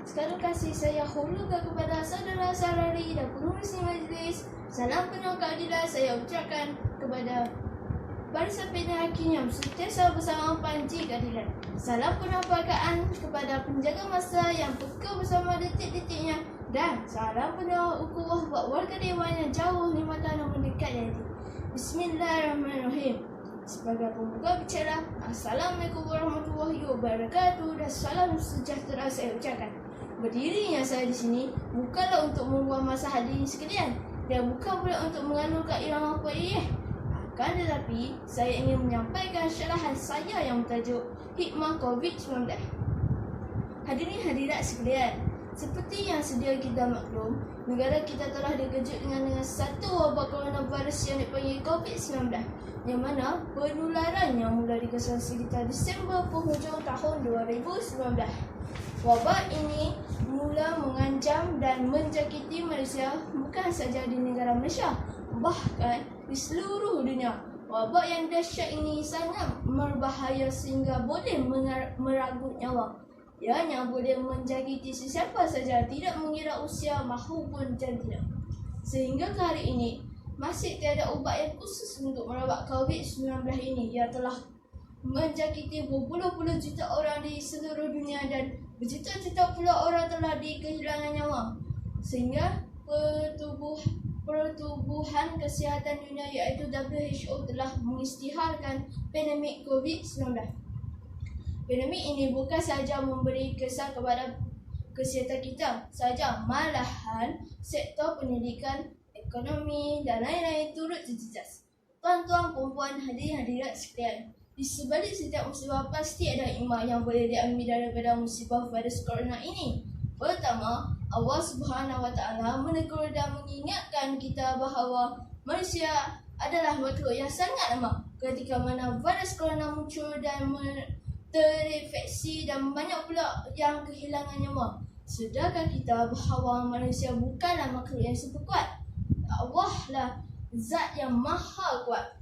Sekarang kasih saya hulurkan kepada saudara-saudari dan pengurusi majlis. Salam penuh keadilan saya ucapkan kepada barisan pimpinan hakim yang sentiasa bersama panji keadilan. Salam penuh penghargaan kepada penjaga masa yang peka bersama detik-detiknya. Dan salam penuh ukhuwah buat warga dewan yang jauh di mata dan mendekat di hati. Bismillahirrahmanirrahim. Sebagai pembuka bicara, Assalamualaikum warahmatullahi wabarakatuh dan salam sejahtera saya ucapkan. Berdirinya saya di sini bukanlah untuk membuang masa hadirin sekalian dan bukan pula untuk mengalurkan irama poeih. Akan tetapi, saya ingin menyampaikan syarahan saya yang bertajuk Hikmah COVID-19. Hadirin hadirat sekalian, seperti yang sedia kita maklum, negara kita telah dikejut dengan satu wabak coronavirus yang dipanggil COVID-19, yang mana penularannya mula dikesan sekitar Disember penghujung tahun 2019. Wabak ini mula mengancam dan menjangkiti Malaysia bukan saja di negara Malaysia, bahkan di seluruh dunia. Wabak yang dahsyat ini sangat berbahaya sehingga boleh merenggut nyawa. Ianya boleh menjangkiti sesiapa saja, tidak mengira usia maupun jantina. Sehingga ke hari ini, masih tiada ubat yang khusus untuk merawat COVID-19 ini yang telah menjangkiti berpuluh-puluh juta orang di seluruh dunia dan berjuta-juta pula orang telah kehilangan nyawa. Sehingga Pertubuhan Kesihatan Dunia iaitu WHO telah mengisytiharkan pandemik COVID-19. Pandemik ini bukan sahaja memberi kesan kepada kesihatan kita sahaja, malahan sektor pendidikan, ekonomi dan lain-lain turut terjejas. Tuan-tuan, puan-puan, hadirin-hadirat sekalian, di sebalik setiap musibah pasti ada hikmah yang boleh diambil daripada musibah virus corona ini. Pertama, Allah Subhanahu Wa Taala menegur dan mengingatkan kita bahawa manusia adalah makhluk yang sangat lemah. Ketika mana virus corona muncul dan terinfeksi dan banyak pula yang kehilangan nyawa. Sedarkan kita bahawa manusia bukanlah makhluk yang super kuat. Allah lah zat yang maha kuat.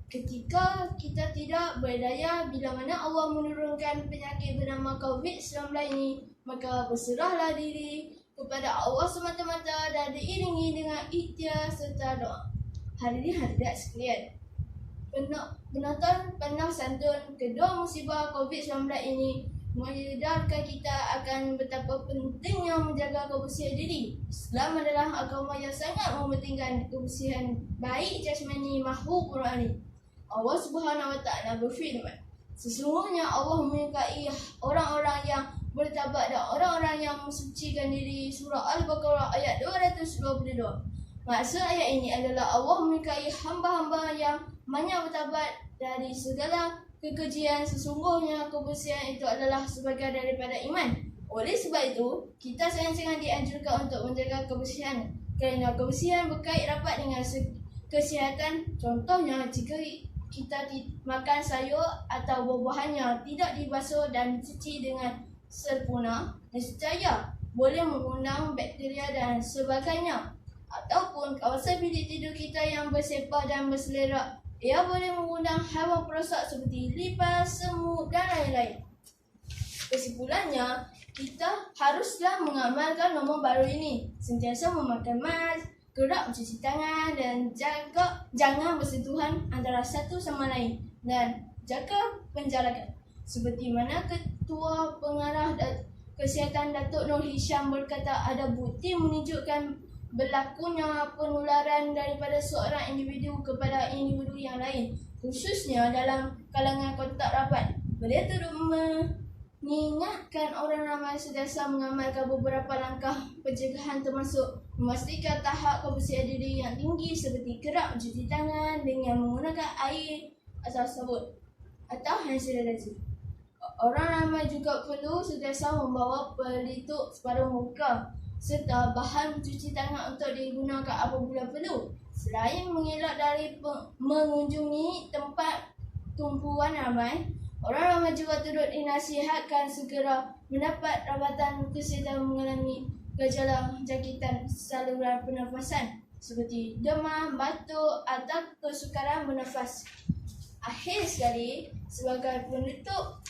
Ketika kita tidak berdaya bila mana Allah menurunkan penyakit bernama COVID-19 ini, maka berserahlah diri kepada Allah semata-mata dan diiringi dengan ikhtiar serta doa. Hadirin hadirat sekalian, penonton pandang santun, kedua musibah COVID-19 ini menyedarkan kita akan betapa pentingnya menjaga kebersihan diri. Islam adalah agama yang sangat mementingkan kebersihan baik jasmani maupun rohani. Allah Subhanahu Wa Taala berfirman, sesungguhnya Allah menyukai orang-orang yang bertaubat dan orang-orang yang mensucikan diri. Surah Al-Baqarah ayat 222. Maksud ayat ini adalah Allah menyukai hamba-hamba yang banyak bertaubat dari segala kekejian. Sesungguhnya kebersihan itu adalah sebagian daripada iman. Oleh sebab itu, kita sangat-sangat dianjurkan untuk menjaga kebersihan, kerana kebersihan berkait rapat dengan kesihatan. Contohnya, jika kita makan sayur atau buah-buahannya tidak dibasuh dan dicuci dengan sempurna, nescaya boleh mengundang bakteria dan sebagainya. Ataupun kawasan bilik tidur kita yang bersepah dan berselerak, ia boleh mengundang haiwan perosak seperti lipas, semut dan lain-lain. Kesimpulannya, kita haruslah mengamalkan norma baru ini, sentiasa memakai mask, kerap mencuci tangan dan jangan bersentuhan antara satu sama lain dan jaga penjarakan. Seperti mana Ketua Pengarah Kesihatan Datuk Nur Hisham berkata, ada bukti menunjukkan berlakunya penularan daripada seorang individu kepada individu yang lain, khususnya dalam kalangan kontak rapat. Beliau turut mengingatkan orang ramai sentiasa mengamalkan beberapa langkah pencegahan, termasuk memastikan tahap kebersihan diri yang tinggi seperti kerap mencuci tangan dengan menggunakan air atau sabun atau hand sanitizer. Orang ramai juga perlu sentiasa membawa pelitup separuh muka serta bahan mencuci tangan untuk digunakan apabila perlu. Selain mengelak dari mengunjungi tempat tumpuan ramai, orang ramai juga turut dinasihatkan segera mendapat rawatan kesihatan mengalami gejala jangkitan saluran pernafasan seperti demam, batuk atau kesukaran bernafas. Akhir sekali, sebagai penutup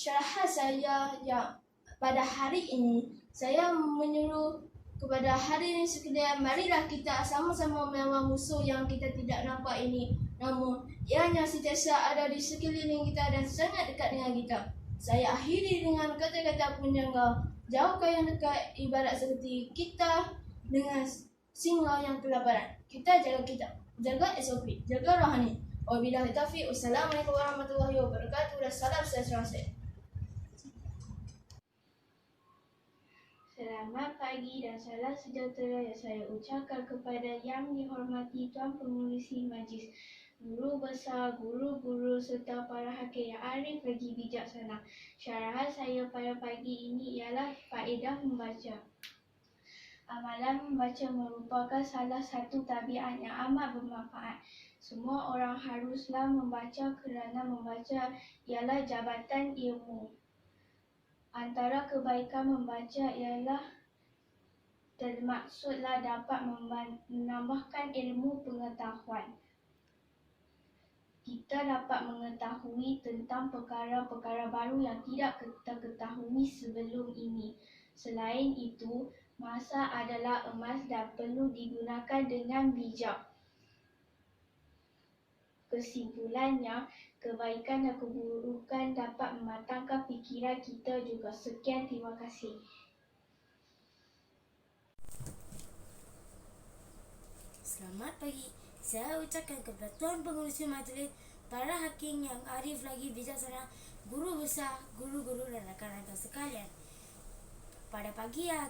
syarahan saya yang pada hari ini, saya menyuruh kepada hadirin sekalian, marilah kita sama-sama melawan musuh yang kita tidak nampak ini. Namun, ianya sentiasa ada di sekeliling kita dan sangat dekat dengan kita. Saya akhiri dengan kata-kata penjaga, jauhkan yang dekat ibarat seperti kita dengan singa yang kelaparan. Kita, jaga SOP, jaga rohani. Wabillahi taufiq. Wassalamualaikum warahmatullahi wabarakatuh. Dan salam sejahtera. Selamat pagi dan salam sejahtera yang saya ucapkan kepada yang dihormati Tuan Pengerusi Majlis, guru besar, guru-guru serta para hakim yang arif lagi bijaksana. Syarahan saya pada pagi ini ialah faedah membaca. Amalan membaca merupakan salah satu tabiat yang amat bermanfaat. Semua orang haruslah membaca kerana membaca ialah jabatan ilmu. Antara kebaikan membaca ialah termaksudlah dapat menambahkan ilmu pengetahuan. Kita dapat mengetahui tentang perkara-perkara baru yang tidak kita ketahui sebelum ini. Selain itu, masa adalah emas dan perlu digunakan dengan bijak. Kesimpulannya, kebaikan dan keburukan dapat mematangkan fikiran kita juga. Sekian, terima kasih. Selamat pagi. Saya ucapkan kepada Tuan Pengerusi Majlis, para hakim yang arif lagi bijaksana, guru besar, guru-guru dan rakan-rakan sekalian. Pada pagi yang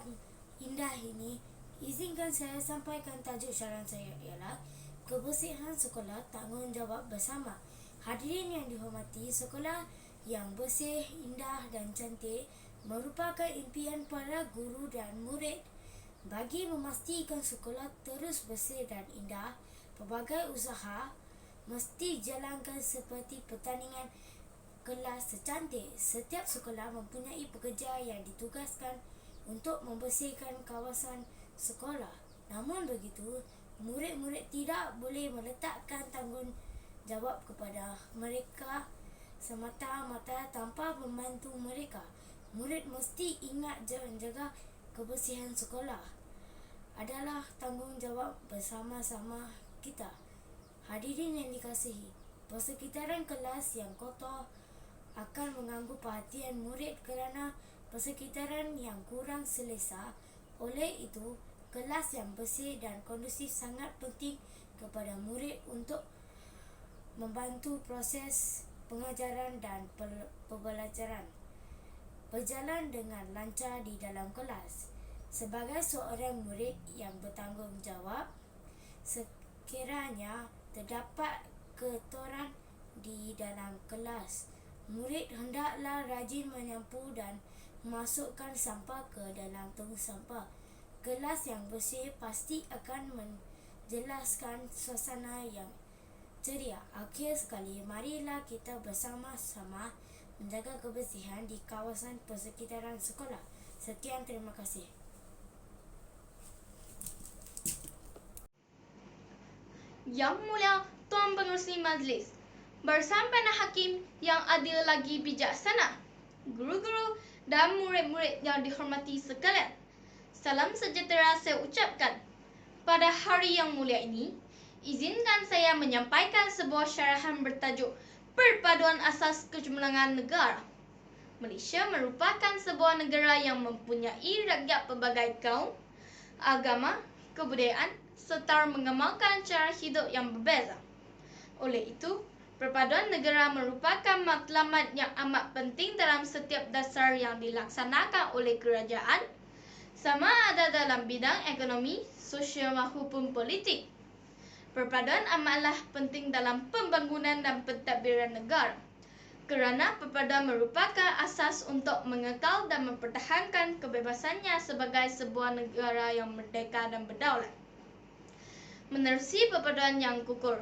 indah ini, izinkan saya sampaikan tajuk syarahan saya ialah kebersihan sekolah tanggungjawab bersama. Hadirin yang dihormati, sekolah yang bersih, indah dan cantik merupakan impian para guru dan murid. Bagi memastikan sekolah terus bersih dan indah, pelbagai usaha mesti jalankan seperti pertandingan kelas secantik. Setiap sekolah mempunyai pekerja yang ditugaskan untuk membersihkan kawasan sekolah. Namun begitu, murid-murid tidak boleh meletakkan tanggungjawab kepada mereka semata-mata tanpa membantu mereka. Murid mesti ingat menjaga kebersihan sekolah adalah tanggungjawab bersama-sama kita. Hadirin yang dikasihi, persekitaran kelas yang kotor akan mengganggu perhatian murid kerana persekitaran yang kurang selesa. Oleh itu, kelas yang bersih dan kondusif sangat penting kepada murid untuk membantu proses pengajaran dan pembelajaran berjalan dengan lancar di dalam kelas. Sebagai seorang murid yang bertanggungjawab, sekiranya terdapat kotoran di dalam kelas, murid hendaklah rajin menyapu dan memasukkan sampah ke dalam tong sampah. Kelas yang bersih pasti akan menjelaskan suasana yang ceria. Akhir sekali, marilah kita bersama-sama menjaga kebersihan di kawasan persekitaran sekolah. Sekian, terima kasih. Yang Mulia Tuan Pengerusi Majlis, bersama para hakim yang adil lagi bijaksana, guru-guru dan murid-murid yang dihormati sekalian, salam sejahtera saya ucapkan. Pada hari yang mulia ini, izinkan saya menyampaikan sebuah syarahan bertajuk Perpaduan Asas Kecemerlangan Negara. Malaysia merupakan sebuah negara yang mempunyai rakyat pelbagai kaum, agama, kebudayaan serta mengamalkan cara hidup yang berbeza. Oleh itu, perpaduan negara merupakan matlamat yang amat penting dalam setiap dasar yang dilaksanakan oleh kerajaan, sama ada dalam bidang ekonomi, sosial maupun politik. Perpaduan amatlah penting dalam pembangunan dan pentadbiran negara, kerana perpaduan merupakan asas untuk mengekal dan mempertahankan kebebasannya sebagai sebuah negara yang merdeka dan berdaulat. Menerusi perpaduan yang kukuh,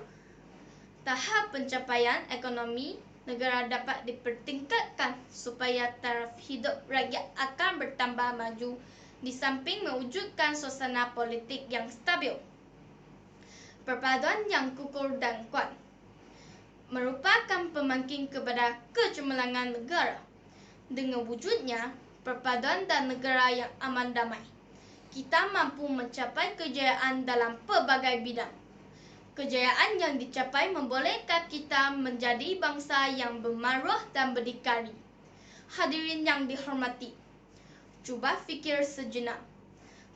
tahap pencapaian ekonomi negara dapat dipertingkatkan supaya taraf hidup rakyat akan bertambah maju di samping mewujudkan suasana politik yang stabil. Perpaduan yang kukuh dan kuat merupakan pemangkin kepada kecemerlangan negara. Dengan wujudnya perpaduan dan negara yang aman damai, kita mampu mencapai kejayaan dalam pelbagai bidang. Kejayaan yang dicapai membolehkan kita menjadi bangsa yang bermaruah dan berdikari. Hadirin yang dihormati, cuba fikir sejenak.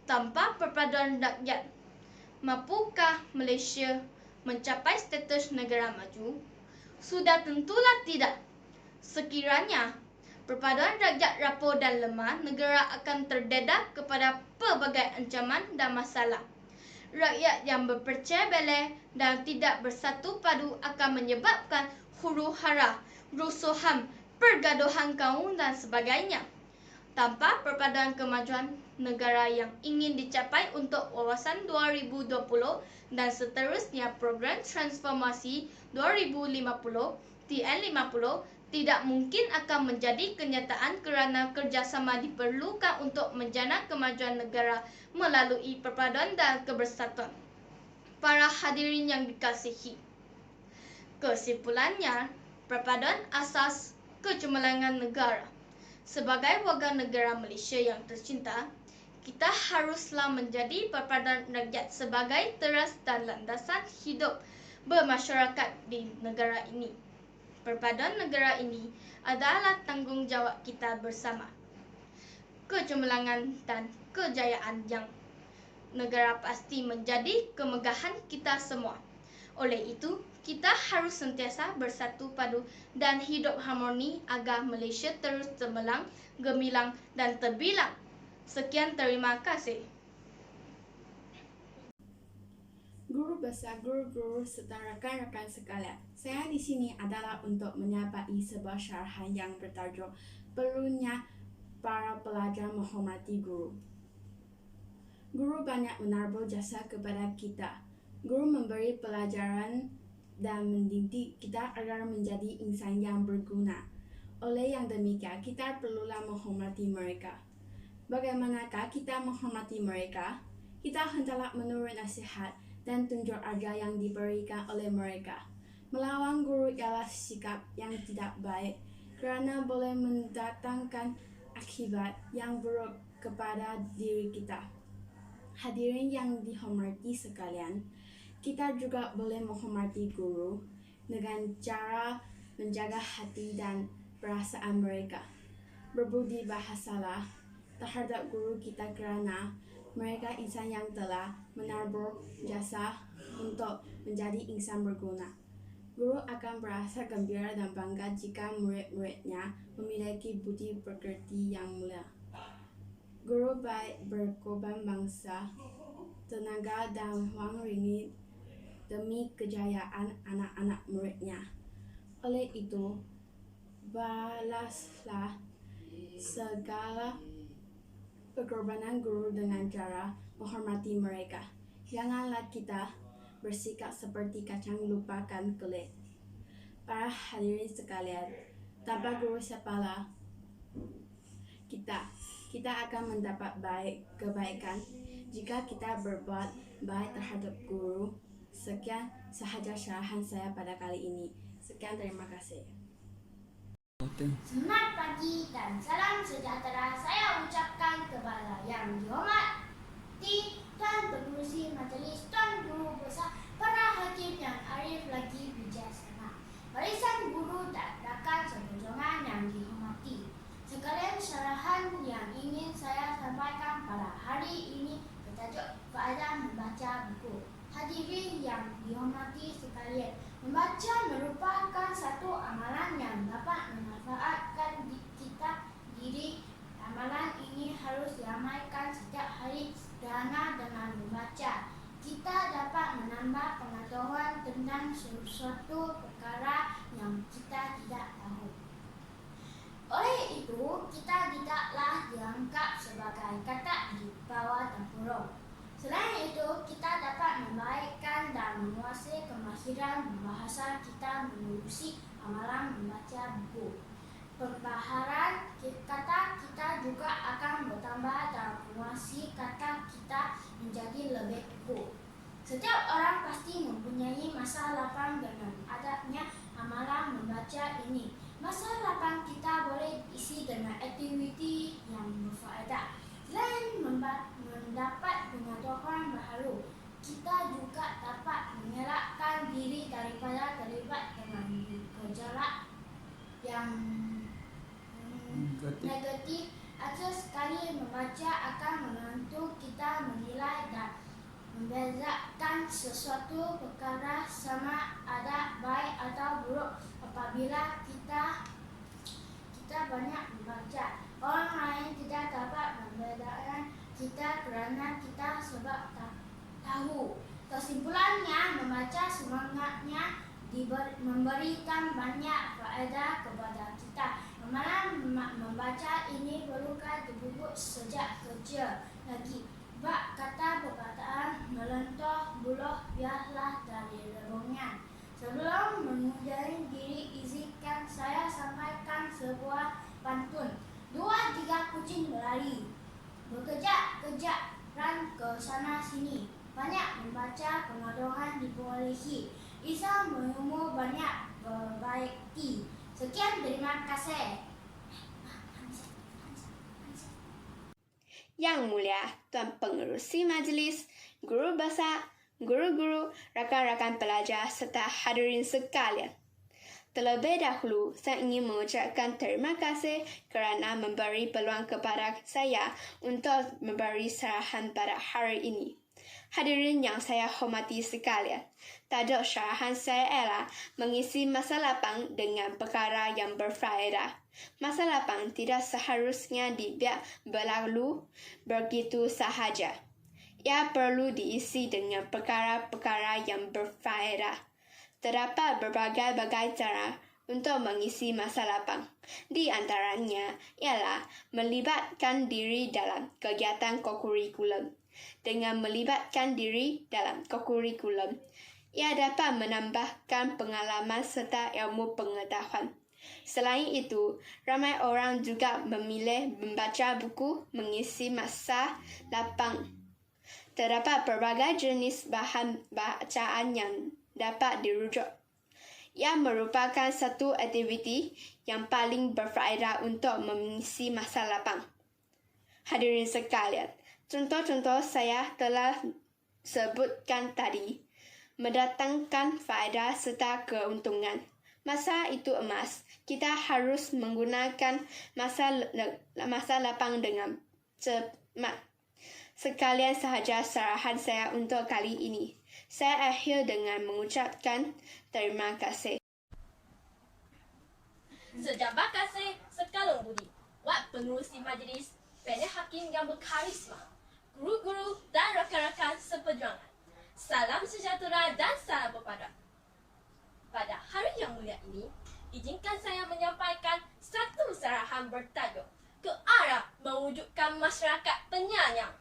Tanpa perpaduan rakyat, mampukah Malaysia mencapai status negara maju? Sudah tentulah tidak. Sekiranya perpaduan rakyat rapuh dan lemah, negara akan terdedah kepada pelbagai ancaman dan masalah. Rakyat yang berpecah belah dan tidak bersatu padu akan menyebabkan huru-hara, rusuhan, pergaduhan kaum dan sebagainya. Tanpa perpaduan kemajuan negara yang ingin dicapai untuk wawasan 2020 dan seterusnya program transformasi 2050 TN50 tidak mungkin akan menjadi kenyataan kerana kerjasama diperlukan untuk menjana kemajuan negara melalui perpaduan dan kebersatuan. Para hadirin yang dikasihi, kesimpulannya, perpaduan asas kecemerlangan negara. Sebagai warga negara Malaysia yang tercinta, kita haruslah menjadi perpaduan rakyat sebagai teras dan landasan hidup bermasyarakat di negara ini. Perpaduan negara ini adalah tanggungjawab kita bersama. Kecemerlangan dan kejayaan yang negara pasti menjadi kemegahan kita semua. Oleh itu, kita harus sentiasa bersatu padu dan hidup harmoni agar Malaysia terus cemerlang, gemilang dan terbilang. Sekian, terima kasih. Guru besar, guru-guru serta rakan-rakan sekalian, saya di sini adalah untuk menyapai sebuah syarahan yang bertajuk perlunya para pelajar menghormati guru. Guru banyak menarbur jasa kepada kita. Guru memberi pelajaran dan mendidik kita agar menjadi insan yang berguna. Oleh yang demikian, kita perlulah menghormati mereka. Bagaimanakah kita menghormati mereka? Kita hendaklah menurut nasihat dan tunjuk ajar yang diberikan oleh mereka. Melawan guru ialah sikap yang tidak baik kerana boleh mendatangkan akibat yang buruk kepada diri kita. Hadirin yang dihormati sekalian, kita juga boleh menghormati guru dengan cara menjaga hati dan perasaan mereka. Berbudi bahasalah terhadap guru kita kerana mereka insan yang telah menarbur jasa untuk menjadi insan berguna. Guru akan merasa gembira dan bangga jika murid-muridnya memiliki budi pekerti yang mulia. Guru baik berkorban bangsa, tenaga dan wang ringgit demi kejayaan anak-anak muridnya. Oleh itu, balaslah segala pengorbanan guru dengan cara menghormati mereka. Janganlah kita bersikap seperti kacang lupakan kulit. Para hadirin sekalian, tanpa guru siapalah kita akan mendapat kebaikan jika kita berbuat baik terhadap guru. Sekian sahaja syarahan saya pada kali ini. Sekian, terima kasih. Selamat pagi dan salam sejahtera saya ucapkan kepada yang dihormati Tuan Pengerusi Majlis, Tuan Guru Besar, para hakim yang arif lagi bijaksana, barisan guru dan rakan seperjuangan yang dihormati. Sekalian syarahan yang ingin saya sampaikan pada hari ini bertajuk faedah membaca buku. Hadirin yang dihormati sekalian, membaca merupakan satu amalan yang dapat memanfaatkan kita diri. Amalan ini harus diamalkan setiap hari kerana dengan membaca, kita dapat menambah pengetahuan tentang sesuatu perkara yang kita tidak tahu. Oleh itu, kita tidaklah dianggap sebagai kata di bawah tempurung. Selain itu, kita dapat membaikkan dan menguasai kemahiran berbahasa kita menerusi amalan membaca buku. Pembaharan kata kita juga akan bertambah dan menguasai kata kita menjadi lebih kukuh. Setiap orang pasti mempunyai masa lapang dengan adanya amalan membaca ini. Masa lapang kita boleh isi dengan aktiviti yang berfaedah. Selain mendapat pengetahuan baharu, kita juga dapat mengelakkan diri daripada terlibat dengan gejolak yang negatif. Atau sekali membaca akan membantu kita menilai dan membezakan sesuatu perkara sama ada baik atau buruk. Apabila kita banyak membaca, orang lain tidak dapat membedakan kita kerana kita sebab tak tahu. Kesimpulannya, membaca semangatnya memberikan banyak faedah kepada kita. Amalan membaca ini perlukan dibubuh sejak kecil lagi. Bab kata perkataan melentuh buluh biarlah dari rebungan. Sebelum mengunjungi diri, izinkan saya sampaikan sebuah pantun. 2-3 kucing berlari, berkejap-kejapran ke sana sini. Banyak membaca pengetahuan dibolehi. Isa mengumur banyak berbaiki. Sekian, terima kasih. Yang Mulia Tuan Pengerusi Majlis, Guru Besar, guru-guru, rakan-rakan pelajar serta hadirin sekalian. Terlebih dahulu, saya ingin mengucapkan terima kasih kerana memberi peluang kepada saya untuk memberi syarahan pada hari ini. Hadirin yang saya hormati sekalian, tajuk syarahan saya ialah mengisi masa lapang dengan perkara yang berfaedah. Masa lapang tidak seharusnya dibiar berlalu begitu sahaja. Ia perlu diisi dengan perkara-perkara yang berfaedah. Terdapat berbagai-bagai cara untuk mengisi masa lapang. Di antaranya ialah melibatkan diri dalam kegiatan kokurikulum. Dengan melibatkan diri dalam kokurikulum, ia dapat menambahkan pengalaman serta ilmu pengetahuan. Selain itu, ramai orang juga memilih membaca buku mengisi masa lapang. Terdapat berbagai jenis bahan bacaan yang dapat dirujuk. Ia merupakan satu aktiviti yang paling berfaedah untuk mengisi masa lapang. Hadirin sekalian, contoh-contoh saya telah sebutkan tadi mendatangkan faedah serta keuntungan. Masa itu emas. Kita harus menggunakan masa lapang dengan cermat. Sekalian sahaja syarahan saya untuk kali ini. Saya akhir dengan mengucapkan terima kasih. Sejabat kasih sekalung budi. Wak pengurusi majlis, panel hakim yang berkarisma, guru-guru dan rakan-rakan seperjuangan. Salam sejahtera dan salam berpada. Pada hari yang mulia ini, izinkan saya menyampaikan satu syarahan bertajuk ke arah mewujudkan masyarakat penyayang.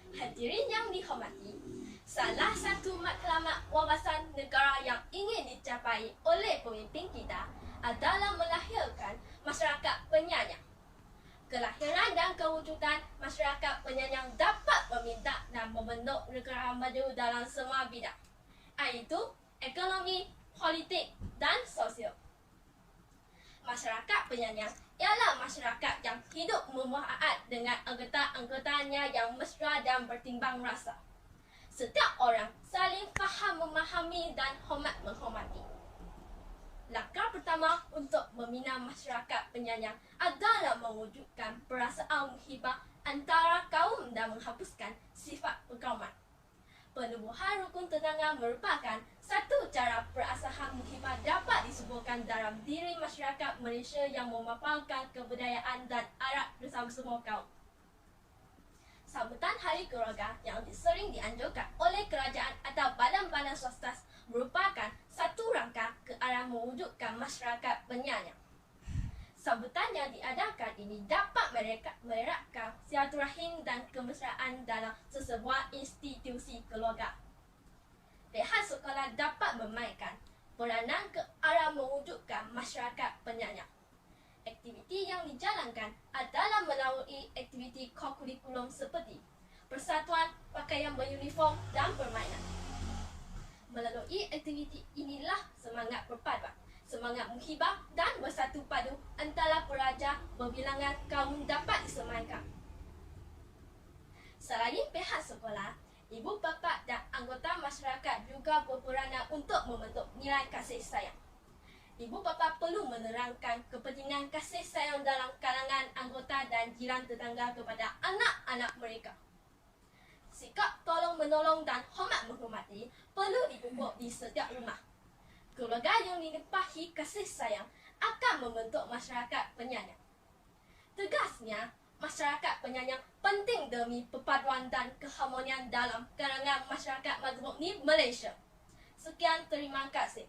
Hadirin yang dihormati, salah satu matlamat wawasan negara yang ingin dicapai oleh pemimpin kita adalah melahirkan masyarakat penyayang. Kelahiran dan kewujudan masyarakat penyayang dapat meminta dan membentuk negara maju dalam semua bidang, iaitu ekonomi, politik dan sosial. Masyarakat penyayang ialah masyarakat yang hidup memahat dengan anggota-anggotanya yang mesra dan bertimbang rasa. Setiap orang saling faham memahami dan hormat menghormati. Langkah pertama untuk membina masyarakat penyayang adalah mewujudkan perasaan muhibah antara kaum dan menghapuskan sifat perkauman. Penubuhan rukun tetangga merupakan satu cara perasaan muhibah dapat disuburkan dalam diri masyarakat Malaysia yang memaparkan kebudayaan dan adat bersama semua kaum. Sambutan Hari Keluarga yang sering dianjurkan oleh kerajaan atau badan-badan swasta merupakan satu rangka ke arah mewujudkan masyarakat penyayang. Sambutan yang diadakan ini dapat mereratkan silaturahim dan kemesraan dalam sesebuah institusi keluarga. Pihak sekolah dapat memainkan peranan ke arah mewujudkan masyarakat penyayang. Aktiviti yang dijalankan adalah melalui aktiviti kokurikulum seperti persatuan, pakaian beruniform dan permainan. Melalui aktiviti inilah semangat perpaduan, semangat semangat muhibah dan bersatu padu antara pelajar berbilangan kaum dapat disemakan. Selain pihak sekolah, ibu bapa dan anggota masyarakat juga berperanan untuk membentuk nilai kasih sayang. Ibu bapa perlu menerangkan kepentingan kasih sayang dalam kalangan anggota dan jiran tetangga kepada anak-anak mereka. Sikap tolong-menolong dan hormat menghormati perlu dipupuk di setiap rumah. Keluarga yang dilimpahi kasih sayang akan membentuk masyarakat penyayang. Tegasnya, masyarakat penyayang penting demi perpaduan dan keharmonian dalam kalangan masyarakat majmuk ni Malaysia. Sekian, terima kasih.